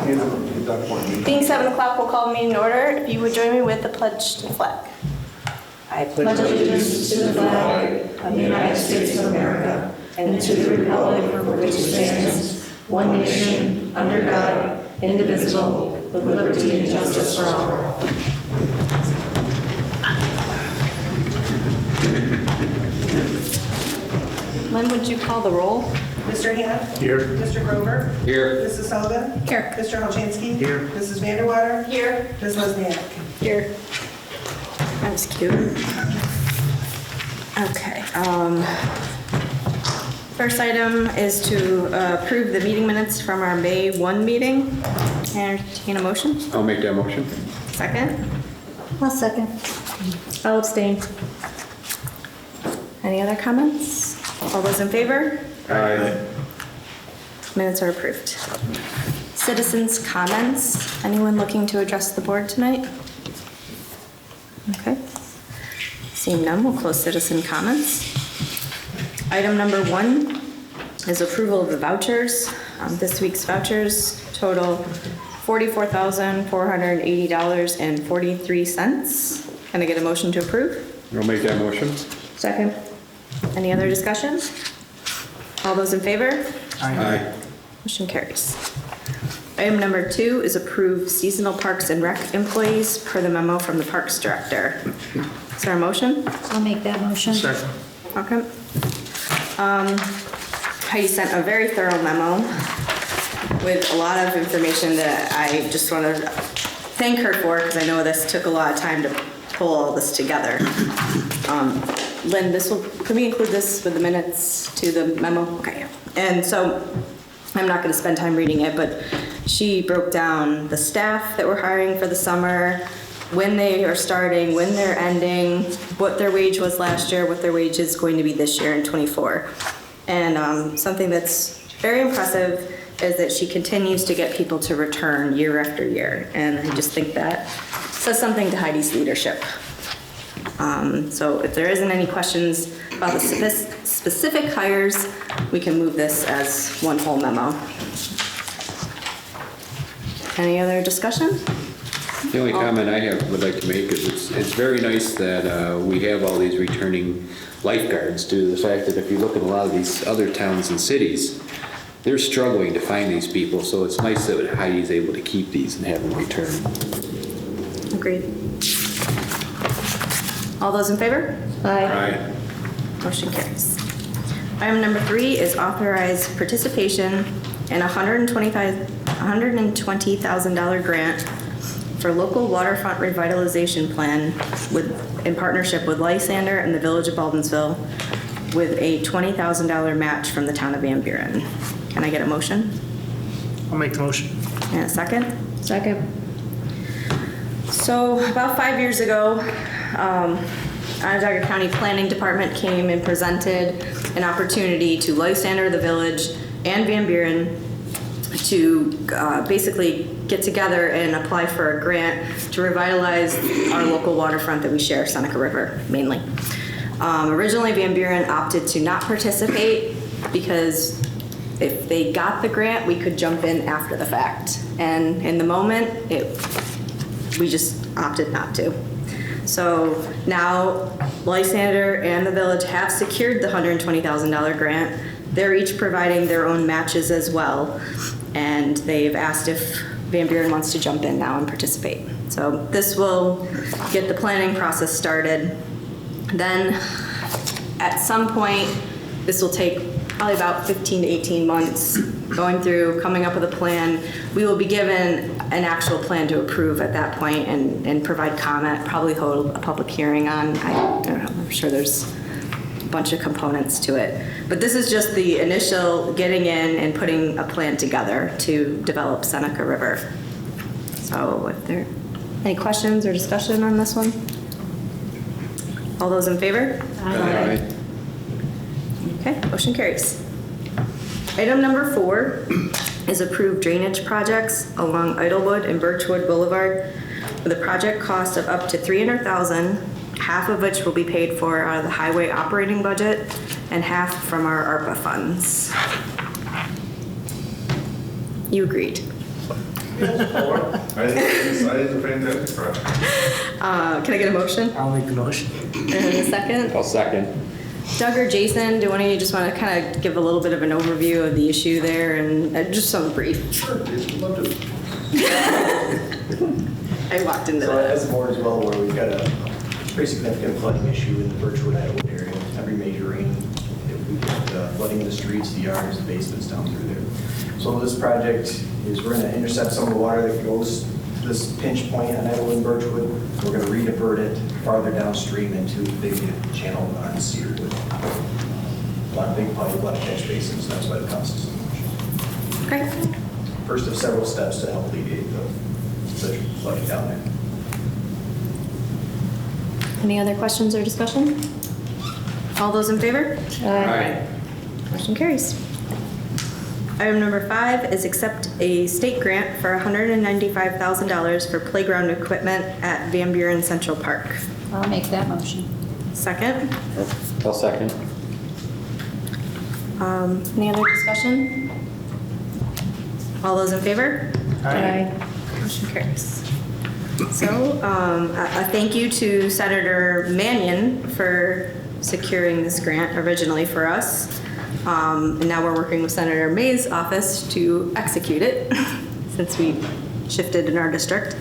Being 7 o'clock, we'll call the meeting to order. If you would join me with the pledge to the flag. I pledge allegiance to the flag of the United States of America and to the republic for which it stands, one nation, under God, indivisible, with liberty and justice for all. Lynn, would you call the roll? Mr. Hand? Here. Mr. Grover? Here. Mrs. Sullivan? Here. Mr. Holchinski? Here. Mrs. Vanderwater? Here. Ms. Lesniak? Here. That was cute. Okay. First item is to approve the meeting minutes from our May 1 meeting. Entertain a motion. I'll make that motion. Second. I'll second. I'll abstain. Any other comments? All those in favor? Aye. Minutes are approved. Citizens' comments. Anyone looking to address the board tonight? Okay. Seeing none, we'll close citizen comments. Item number 1 is approval of the vouchers. This week's vouchers total $44,480.43. Can I get a motion to approve? I'll make that motion. Second. Any other discussion? All those in favor? Aye. Motion carries. Item number 2 is approve seasonal parks and rec employees per the memo from the Parks Director. Is there a motion? I'll make that motion. Second. Okay. Heidi sent a very thorough memo with a lot of information that I just want to thank her for, because I know this took a lot of time to pull all this together. Lynn, can we include this with the minutes to the memo? Okay. And so I'm not going to spend time reading it, but she broke down the staff that we're hiring for the summer, when they are starting, when they're ending, what their wage was last year, what their wage is going to be this year in '24. And something that's very impressive is that she continues to get people to return year after year. And I just think that says something to Heidi's leadership. So if there isn't any questions about the specific hires, we can move this as one whole memo. Any other discussion? The only comment I would like to make is it's very nice that we have all these returning lifeguards, due to the fact that if you look at a lot of these other towns and cities, they're struggling to find these people, so it's nice that Heidi's able to keep these and have them return. Agreed. All those in favor? Aye. Motion carries. Item number 3 is authorize participation in a $120,000 grant for local waterfront revitalization plan in partnership with Lysander and the Village of Baldwinsville, with a $20,000 match from the town of Van Buren. Can I get a motion? I'll make the motion. And a second? Second. So about 5 years ago, Onondaga County Planning Department came and presented an opportunity to Lysander, the village, and Van Buren to basically get together and apply for a grant to revitalize our local waterfront that we share, Seneca River, mainly. Originally, Van Buren opted to not participate because if they got the grant, we could jump in after the fact. And in the moment, we just opted not to. So now Lysander and the village have secured the $120,000 grant. They're each providing their own matches as well. And they've asked if Van Buren wants to jump in now and participate. So this will get the planning process started. Then at some point, this will take probably about 15 to 18 months going through, coming up with a plan. We will be given an actual plan to approve at that point and provide comment, probably hold a public hearing on. I don't know, I'm sure there's a bunch of components to it. But this is just the initial getting in and putting a plan together to develop Seneca River. So if there are any questions or discussion on this one? All those in favor? Aye. Okay, motion carries. Item number 4 is approved drainage projects along Idlewood and Birchwood Boulevard with a project cost of up to $300,000, half of which will be paid for out of the highway operating budget and half from our ARPA funds. You agreed. I think it's a fantastic project. Can I get a motion? I'll make the motion. And a second? I'll second. Doug or Jason, do one of you just want to kind of give a little bit of an overview of the issue there and just some brief? Sure, Jason, love to. I walked into So that. as the board as well, where we've got a pretty significant flooding issue in the Birchwood, Iowa area. Every major rain, we get flooding the streets, the yards, the basements down through there. So this project is we're going to intercept some of the water that goes to this pinch point on Iowa and Birchwood. We're going to redivert it farther downstream into a big channel on Cedar with a lot of big pipe, a lot of catch basins. That's why it costs us so much. Great. First of several steps to help alleviate the flooding down there. Any other questions or discussion? All those in favor? Aye. Motion carries. Item number 5 is accept a state grant for $195,000 for playground equipment at Van Buren Central Park. I'll make that motion. Second. I'll second. Any other discussion? All those in favor? Aye. Motion carries. So, a thank you to Senator Mannion for securing this grant originally for us. And now we're working with Senator May's office to execute it since we shifted in our district.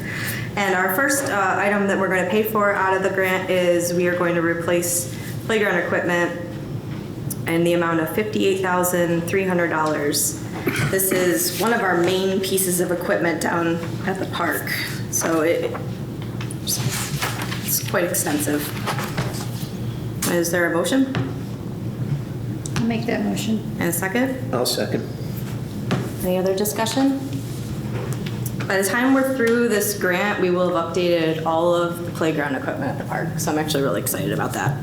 And our first item that we're going to pay for out of the grant is we are going to replace playground equipment in the amount of $58,300. This is one of our main pieces of equipment down at the park. So it's quite extensive. Is there a motion I'll make that motion. and a second? I'll second. Any other discussion? By the time we're through this grant, we will have updated all of the playground equipment at the park. So I'm actually really excited about that.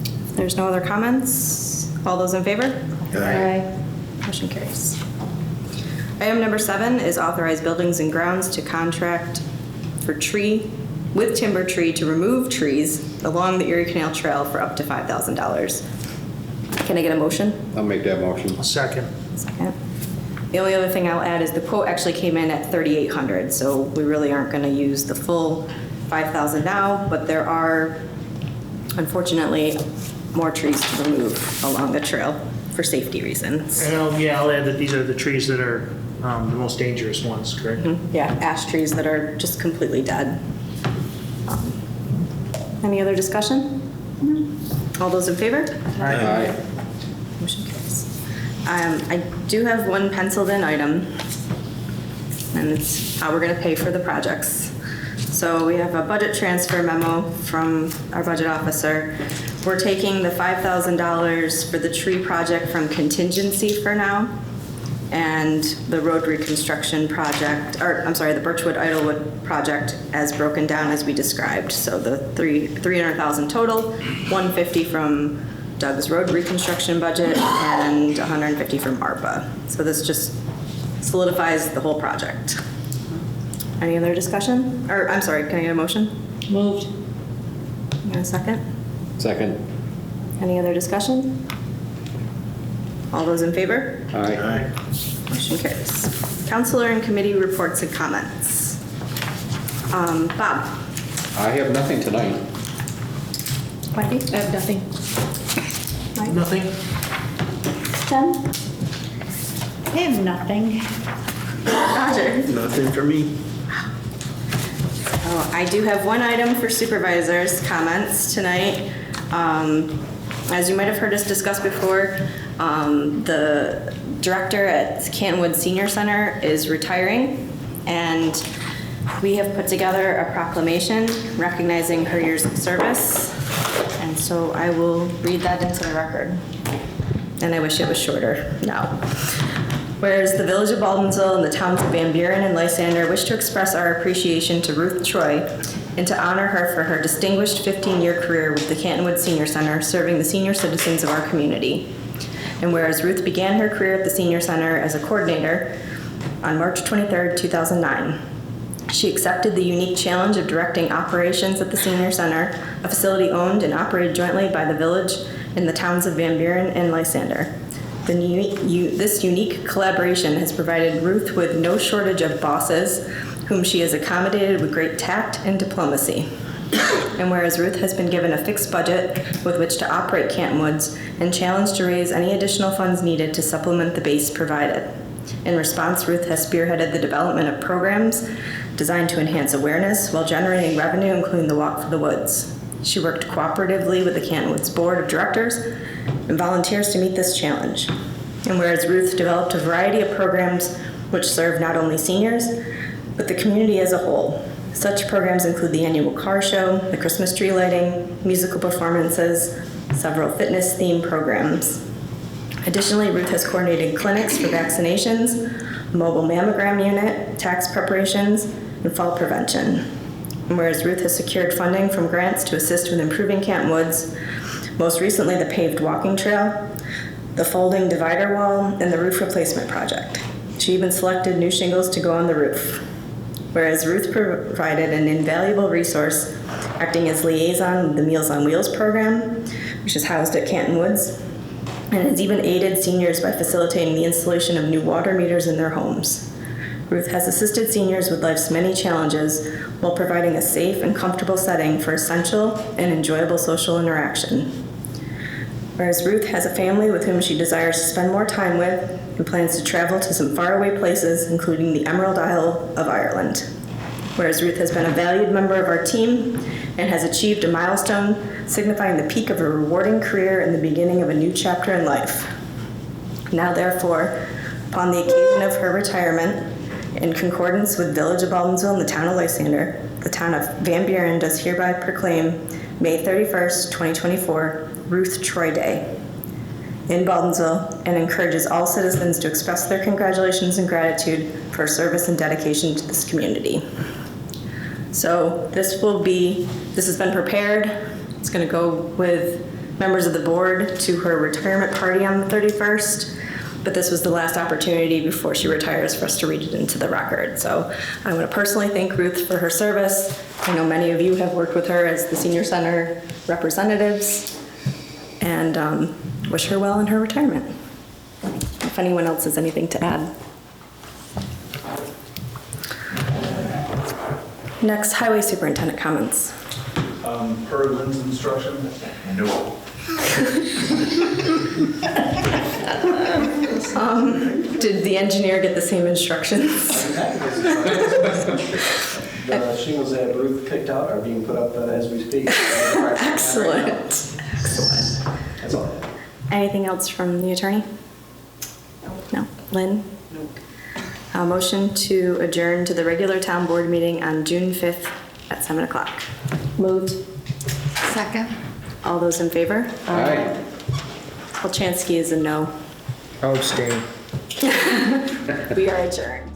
If there's no other comments, all those in favor? Aye. Motion carries. Item number 7 is authorize buildings and grounds to contract for with timber tree to remove trees along the Erie Canal Trail for up to $5,000. Can I get a motion? I'll make that motion. I'll second. Second. The only other thing I'll add is the quote actually came in at $3,800, so we really aren't going to use the full $5,000 now, but there are, unfortunately, more trees to remove along the trail for safety reasons. And I'll add that these are the trees that are the most dangerous ones, correct? Yeah, ash trees that are just completely dead. Any other discussion? All those in favor? Aye. Motion carries. I do have one penciled in item, and it's how we're going to pay for the projects. So we have a budget transfer memo from our budget officer. We're taking the $5,000 for the tree project from contingency for now, and the road reconstruction project, the Birchwood Idlewood project as broken down as we described. So the $300,000 total, $150 from Doug's road reconstruction budget and $150 from ARPA. So this just solidifies the whole project. Any other discussion? Or, I'm sorry, can I get a motion? Moved. And a second? Second. Any other discussion? All those in favor? Aye. Motion carries. Counselor and committee reports and comments. Bob? I have nothing tonight. Wendy? I have nothing. Mike? Nothing? Jen? I have nothing. Roger? Nothing for me. Oh, I do have one item for supervisors' comments tonight. As you might have heard us discuss before, the director at Cantonwood Senior Center is retiring, and we have put together a proclamation recognizing her years of service, and so I will read that into the record. And I wish it was shorter now. Whereas the Village of Baldwinsville and the towns of Van Buren and Lysander wish to express our appreciation to Ruth Troy and to honor her for her distinguished 15-year career with the Cantonwood Senior Center, serving the senior citizens of our community. And whereas Ruth began her career at the Senior Center as a coordinator on March 23, 2009, she accepted the unique challenge of directing operations at the Senior Center, a facility owned and operated jointly by the village and the towns of Van Buren and Lysander. This unique collaboration has provided Ruth with no shortage of bosses, whom she has accommodated with great tact and diplomacy. And whereas Ruth has been given a fixed budget with which to operate Canton Woods and challenged to raise any additional funds needed to supplement the base provided. In response, Ruth has spearheaded the development of programs designed to enhance awareness while generating revenue, including the Walk for the Woods. She worked cooperatively with the Canton Woods Board of Directors and volunteers to meet this challenge. And whereas Ruth developed a variety of programs which serve not only seniors, but the community as a whole. Such programs include the annual car show, the Christmas tree lighting, musical performances, several fitness-themed programs. Additionally, Ruth has coordinated clinics for vaccinations, a mobile mammogram unit, tax preparations, and fall prevention. And whereas Ruth has secured funding from grants to assist with improving Canton Woods, most recently the paved walking trail, the folding divider wall, and the roof replacement project. She even selected new shingles to go on the roof. Whereas Ruth provided an invaluable resource, acting as liaison of the Meals on Wheels program, which is housed at Canton Woods, and has even aided seniors by facilitating the installation of new water meters in their homes. Ruth has assisted seniors with life's many challenges while providing a safe and comfortable setting for essential and enjoyable social interaction. Whereas Ruth has a family with whom she desires to spend more time with and plans to travel to some faraway places, including the Emerald Isle of Ireland. Whereas Ruth has been a valued member of our team and has achieved a milestone signifying the peak of a rewarding career and the beginning of a new chapter in life. Now, therefore, upon the occasion of her retirement, in concordance with Village of Baldwinsville and the Town of Lysander, the Town of Van Buren does hereby proclaim May 31st, 2024, Ruth Troy Day in Baldwinsville, and encourages all citizens to express their congratulations and gratitude for her service and dedication to this community. So this has been prepared. It's going to go with members of the board to her retirement party on the 31st, but this was the last opportunity before she retires for us to read it into the record. So I want to personally thank Ruth for her service. I know many of you have worked with her as the Senior Center representatives, and wish her well in her retirement. If anyone else has anything to add. Next, Highway Superintendent comments. Per Lynn's instruction, no. Did the engineer get the same instructions? The shingles that Ruth picked out are being put up as we speak. Excellent. Excellent. That's all I have. Anything else from the attorney? No. Lynn? No. Motion to adjourn to the regular town board meeting on June 5th at 7 o'clock. Moved. Second. All those in favor? Aye. Polchansky is a no. I'll abstain. We are adjourned.